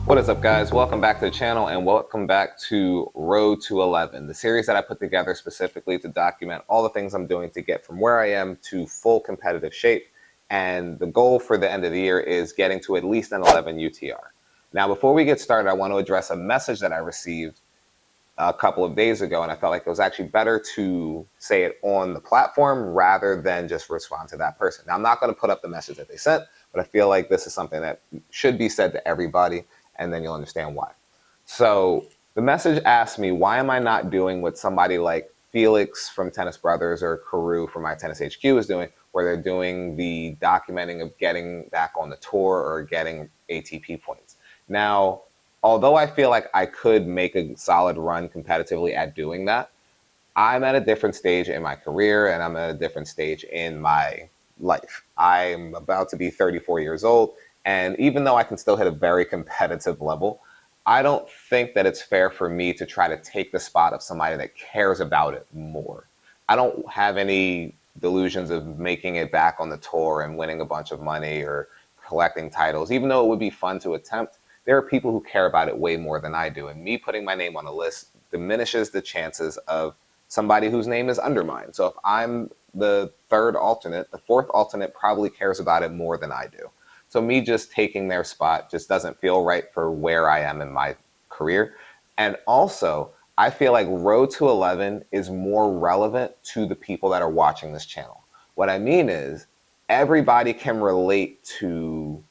What is up, guys? Welcome back to the channel and welcome back to Road to 11, the series that I put together specifically to document all the things I'm doing to get from where I am to full competitive shape. And the goal for the end of the year is getting to at least an 11 UTR. Now, before we get started, I want to address a message that I received a couple of days ago, and I felt like it was actually better to say it on the platform rather than just respond to that person. Now, I'm not going to put up the message that they sent, but I feel like this is something that should be said to everybody, and then you'll understand why. So the message asked me, why am I not doing what somebody like Felix from Tennis Brothers or Karu from My Tennis HQ is doing, where they're doing the documenting of getting back on the tour or getting ATP points. Now, although I feel like I could make a solid run competitively at doing that, I'm at a different stage in my career and I'm at a different stage in my life. I'm about to be 34 years old, and even though I can still hit a very competitive level, I don't think that it's fair for me to try to take the spot of somebody that cares about it more. I don't have any delusions of making it back on the tour and winning a bunch of money or collecting titles, even though it would be fun to attempt. There are people who care about it way more than I do, and me putting my name on a list diminishes the chances of somebody whose name is under mine. So if I'm the third alternate, the fourth alternate probably cares about it more than I do. So me just taking their spot just doesn't feel right for where I am in my career. And also, I feel like Road to 11 is more relevant to the people that are watching this channel. What I mean is, everybody can relate to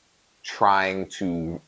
trying to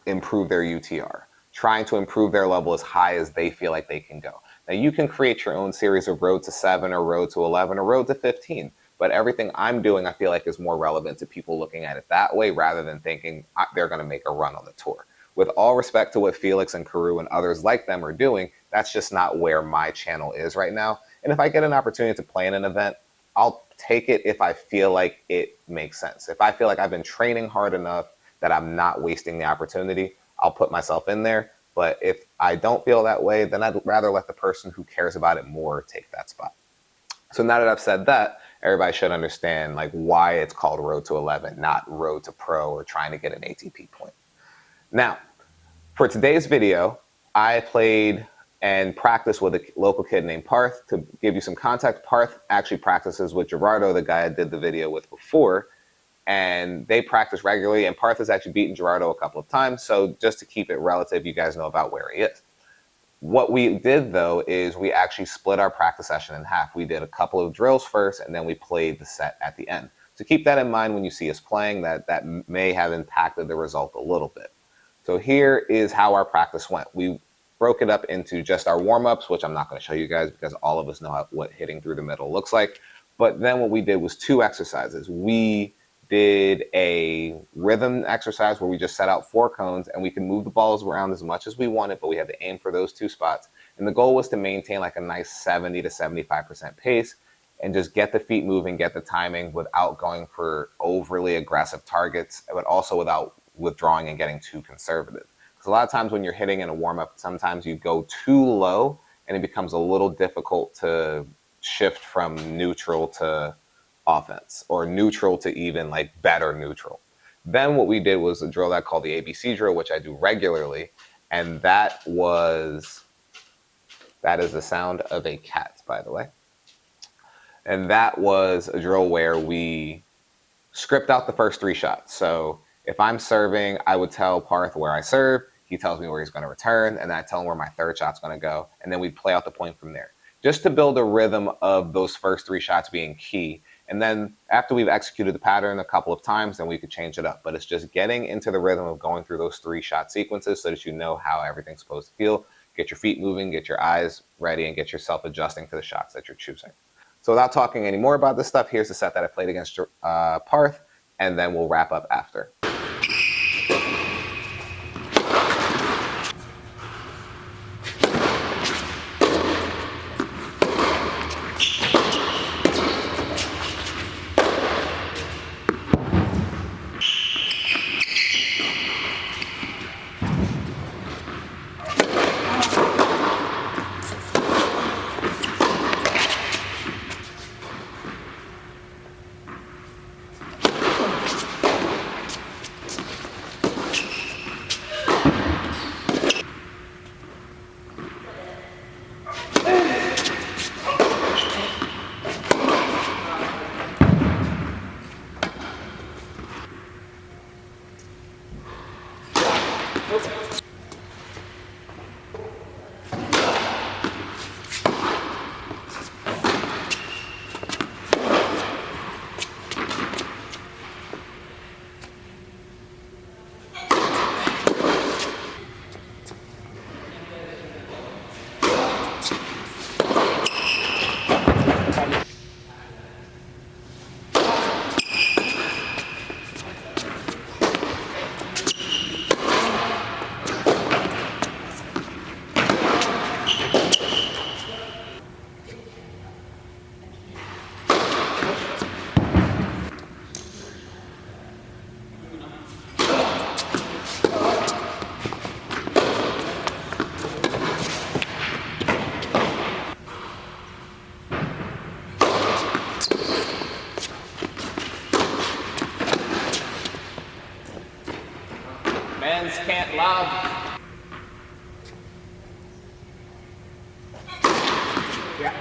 improve their UTR, trying to improve their level as high as they feel like they can go. Now, you can create your own series of Road to 7 or Road to 11 or Road to 15, but everything I'm doing I feel like is more relevant to people looking at it that way rather than thinking they're going to make a run on the tour. With all respect to what Felix and Karu and others like them are doing, that's just not where my channel is right now. And if I get an opportunity to play in an event, I'll take it if I feel like it makes sense. If I feel like I've been training hard enough that I'm not wasting the opportunity, I'll put myself in there. But if I don't feel that way, then I'd rather let the person who cares about it more take that spot. So now that I've said that, everybody should understand like why it's called Road to 11, not Road to Pro or trying to get an ATP point. Now, for today's video, I played and practiced with a local kid named Parth. To give you some context, Parth actually practices with Gerardo, the guy I did the video with before, and they practice regularly, and Parth has actually beaten Gerardo a couple of times. So just to keep it relative, you guys know about where he is. What we did, though, is we actually split our practice session in half. We did a couple of drills first, and then we played the set at the end. So keep that in mind when you see us playing, that may have impacted the result a little bit. So here is how our practice went. We broke it up into just our warm-ups, which I'm not going to show you guys because all of us know what hitting through the middle looks like. But then what we did was two exercises. We did a rhythm exercise where we just set out 4 cones and we can move the balls around as much as we wanted, but we had to aim for those 2 spots. And the goal was to maintain like a nice 70 to 75% pace and just get the feet moving, get the timing without going for overly aggressive targets, but also without withdrawing and getting too conservative. Because a lot of times when you're hitting in a warm-up, sometimes you go too low and it becomes a little difficult to shift from neutral to offense or neutral to even like better neutral. Then what we did was a drill that I call the ABC drill, which I do regularly. And that is the sound of a cat, by the way. And that was a drill where we script out the first 3 shots. So if I'm serving, I would tell Parth where I serve. He tells me where he's going to return, and then I tell him where my 3rd shot's going to go. And then we play out the point from there, just to build a rhythm of those first 3 shots being key. And then after we've executed the pattern a couple of times, then we could change it up. But it's just getting into the rhythm of going through those 3 shot sequences so that you know how everything's supposed to feel. Get your feet moving, get your eyes ready, and get yourself adjusting to the shots that you're choosing. So without talking any more about this stuff, here's the set that I played against Parth, and then we'll wrap up after. Hands can't lob. Yeah.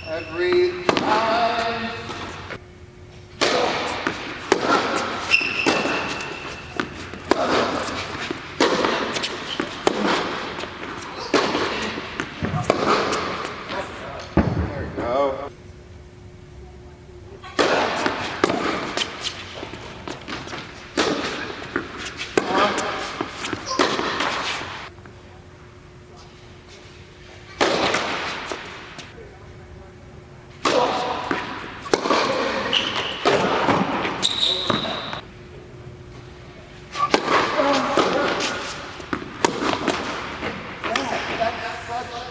Every time. There we go.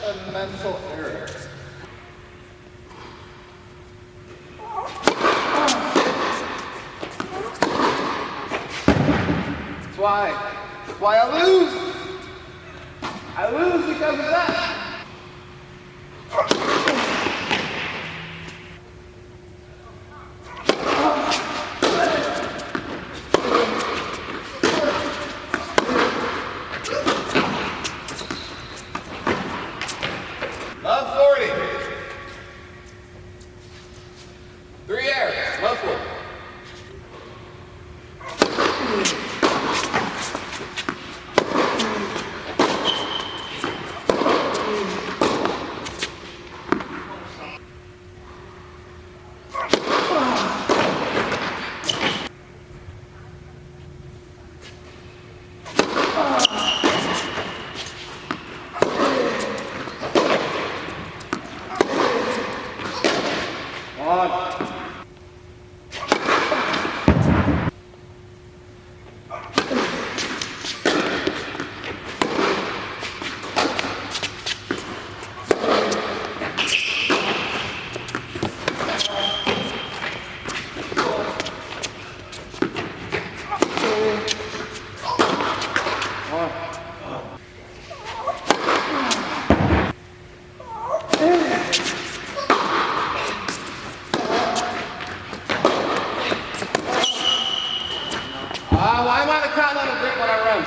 A mental error. That's why I lose. I lose because of that. Love 40. 3 airs. Love 40. Why am I the count on a grip when I run?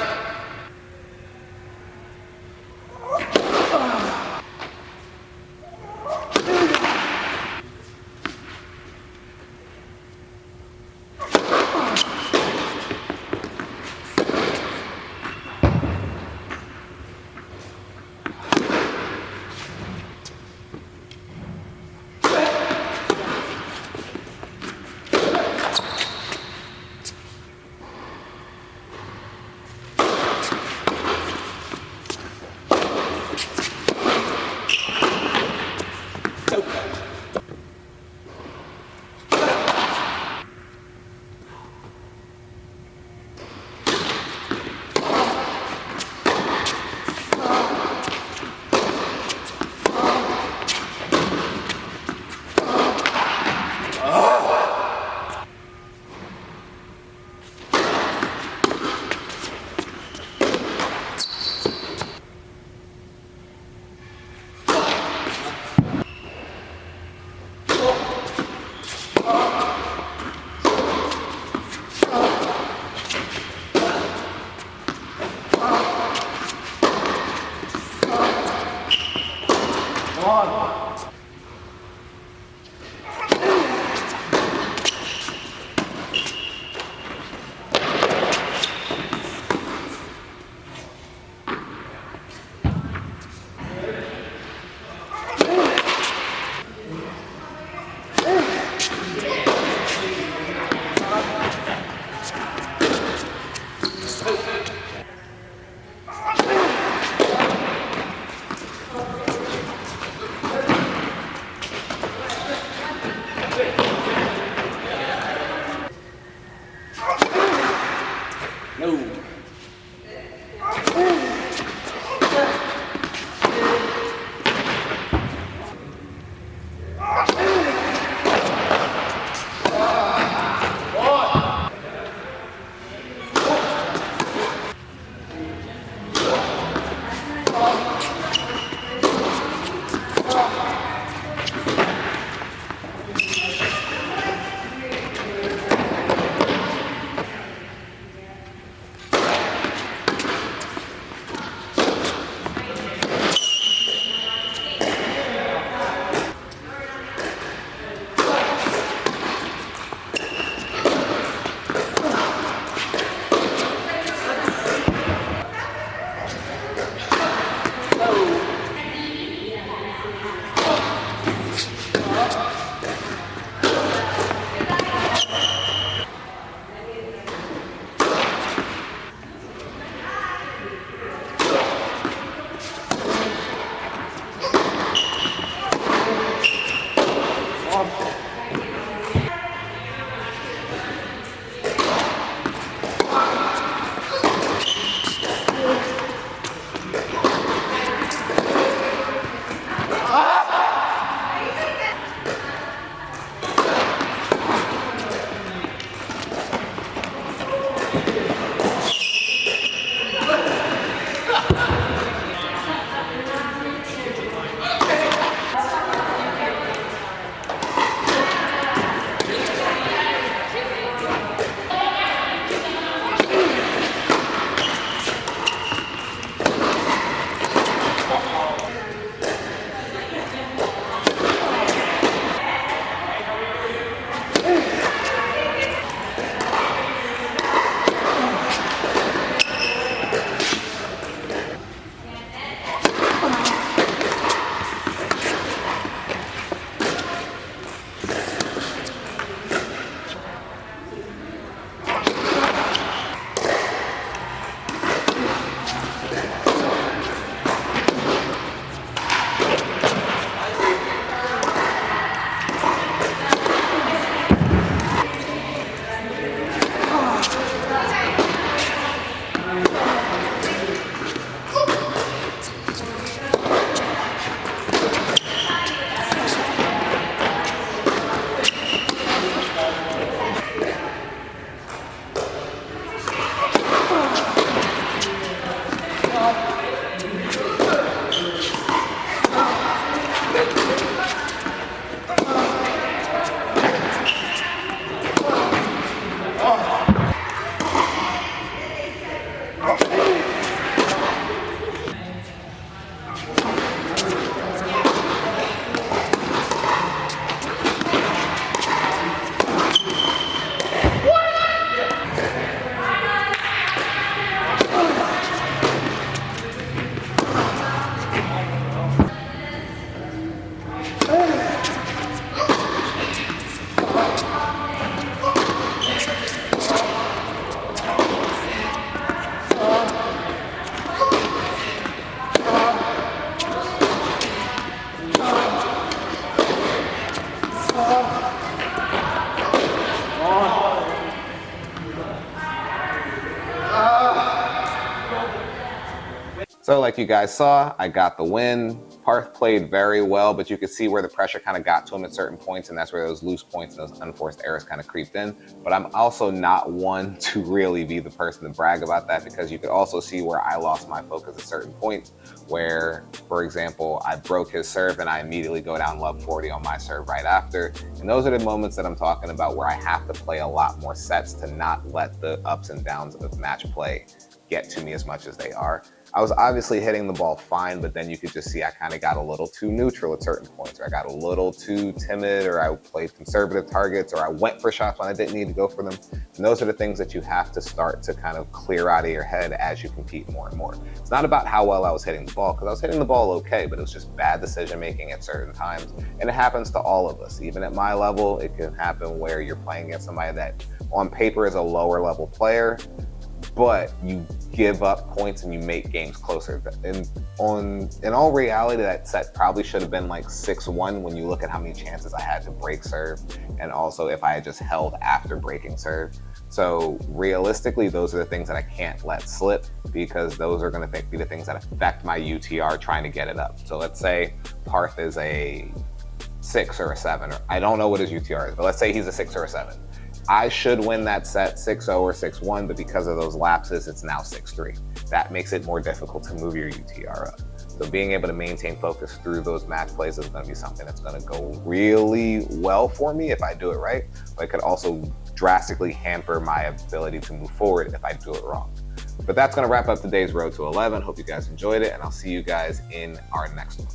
So like you guys saw, I got the win. Parth played very well, but you could see where the pressure kind of got to him at certain points, and that's where those loose points and those unforced errors kind of creeped in. But I'm also not one to really be the person to brag about that, because you could also see where I lost my focus at certain points where, for example, I broke his serve and I immediately go down love 40 on my serve right after. And those are the moments that I'm talking about where I have to play a lot more sets to not let the ups and downs of match play get to me as much as they are. I was obviously hitting the ball fine, but then you could just see I kind of got a little too neutral at certain points, or I got a little too timid, or I played conservative targets, or I went for shots when I didn't need to go for them. And those are the things that you have to start to kind of clear out of your head as you compete more and more. It's not about how well I was hitting the ball, because I was hitting the ball okay, but it was just bad decision making at certain times. And it happens to all of us. Even at my level, it can happen where you're playing against somebody that on paper is a lower level player, but you give up points and you make games closer. In all reality, that set probably should have been like 6-1 when you look at how many chances I had to break serve, and also if I had just held after breaking serve. So realistically, those are the things that I can't let slip, because those are going to be the things that affect my UTR trying to get it up. So let's say Parth is a 6 or a 7, or I don't know what his UTR is, but let's say he's a 6 or a 7. I should win that set 6-0 or 6-1, but because of those lapses, it's now 6-3. That makes it more difficult to move your UTR up. So being able to maintain focus through those match plays is going to be something that's going to go really well for me if I do it right, but it could also drastically hamper my ability to move forward if I do it wrong. But that's going to wrap up today's Road to 11. Hope you guys enjoyed it, and I'll see you guys in our next one.